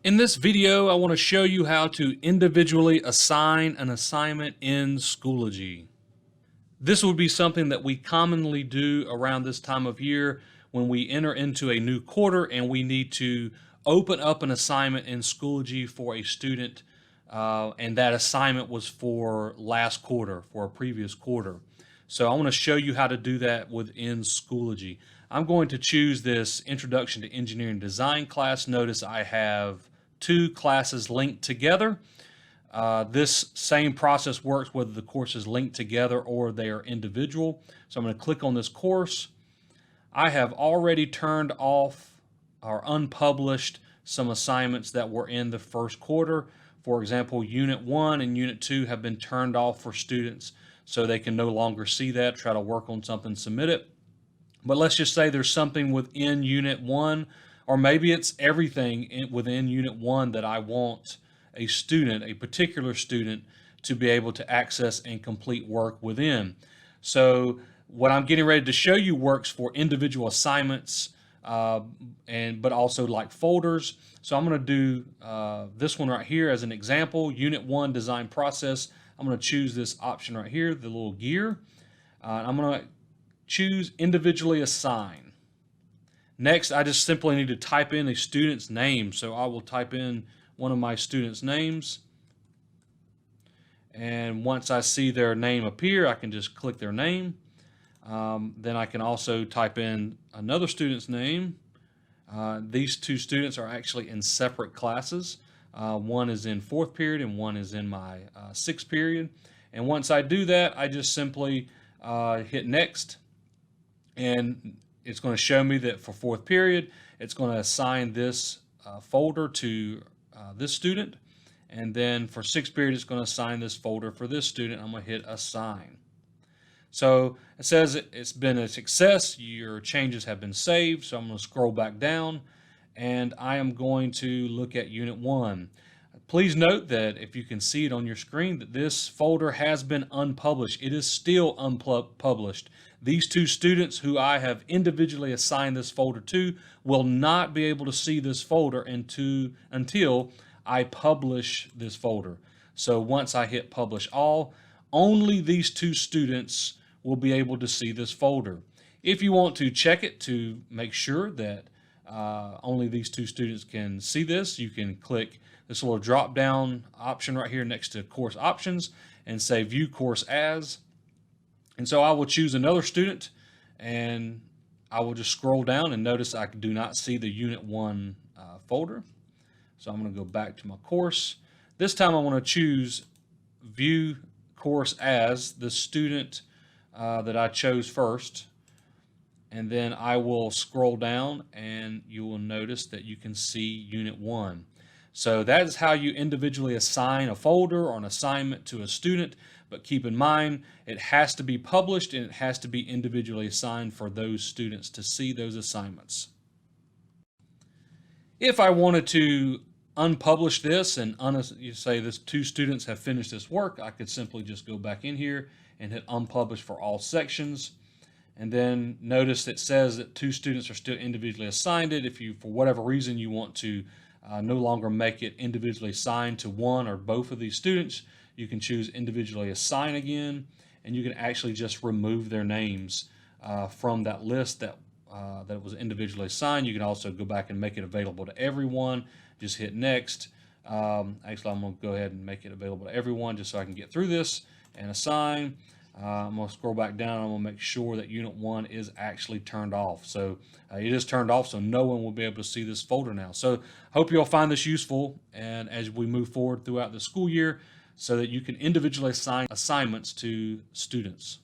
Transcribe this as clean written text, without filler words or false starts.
In this video, I want to show you how to individually assign an assignment in Schoology. This would be something that we commonly do around this time of year when we enter into a new quarter and we need to open up an assignment in Schoology for a student, and that assignment was for last quarter, for a previous quarter. So I want to show you how to do that within Schoology. I'm going to choose this Introduction to Engineering Design class. Notice I have two classes linked together. This same process works whether the course is linked together or they are individual. So I'm going to click on this course. I have already turned off or unpublished some assignments that were in the first quarter. For example, Unit 1 and Unit 2 have been turned off for students so they can no longer see that, try to work on something, submit it. But let's just say there's something within Unit 1, or maybe it's everything within Unit 1 that I want a student, a particular student, to be able to access and complete work within. So what I'm getting ready to show you works for individual assignments, but also like folders. So I'm going to do this one right here as an example, Unit 1 design process. I'm going to choose this option right here, the little gear. I'm going to choose individually assign. Next, I just simply need to type in a student's name. So I will type in one of my students' names. And once I see their name appear, I can just click their name. Then I can also type in another student's name. These two students are actually in separate classes. One is in 4th period and one is in my 6th period. And once I do that, I just simply hit next. And it's going to show me that for 4th period, it's going to assign this folder to this student. And then for 6th period, it's going to assign this folder for this student. I'm going to hit assign. So it says it's been a success. Your changes have been saved. So I'm going to scroll back down and I am going to look at Unit 1. Please note that if you can see it on your screen, that this folder has been unpublished. It is still unpublished. These two students who I have individually assigned this folder to will not be able to see this folder until I publish this folder. So once I hit publish all, only these two students will be able to see this folder. If you want to check it to make sure that only these two students can see this, you can click this little drop down option right here next to course options and say view course as. And so I will choose another student and I will just scroll down and notice I do not see the Unit 1 folder. So I'm going to go back to my course. This time I want to choose view course as the student that I chose first. And then I will scroll down and you will notice that you can see Unit 1. So that is how you individually assign a folder or an assignment to a student, but keep in mind it has to be published and it has to be individually assigned for those students to see those assignments. If I wanted to unpublish this and you say this two students have finished this work, I could simply just go back in here and hit unpublish for all sections. And then notice it says that two students are still individually assigned it. If you, for whatever reason, you want to no longer make it individually assigned to one or both of these students, you can choose individually assign again, and you can actually just remove their names from that list that was individually assigned. You can also go back and make it available to everyone. Just hit next. Actually, I'm going to go ahead and make it available to everyone just so I can get through this and assign. I'm going to scroll back down. I'm going to make sure that Unit 1 is actually turned off. So it is turned off, so no one will be able to see this folder now. So hope you'll find this useful and as we move forward throughout the school year so that you can individually assign assignments to students.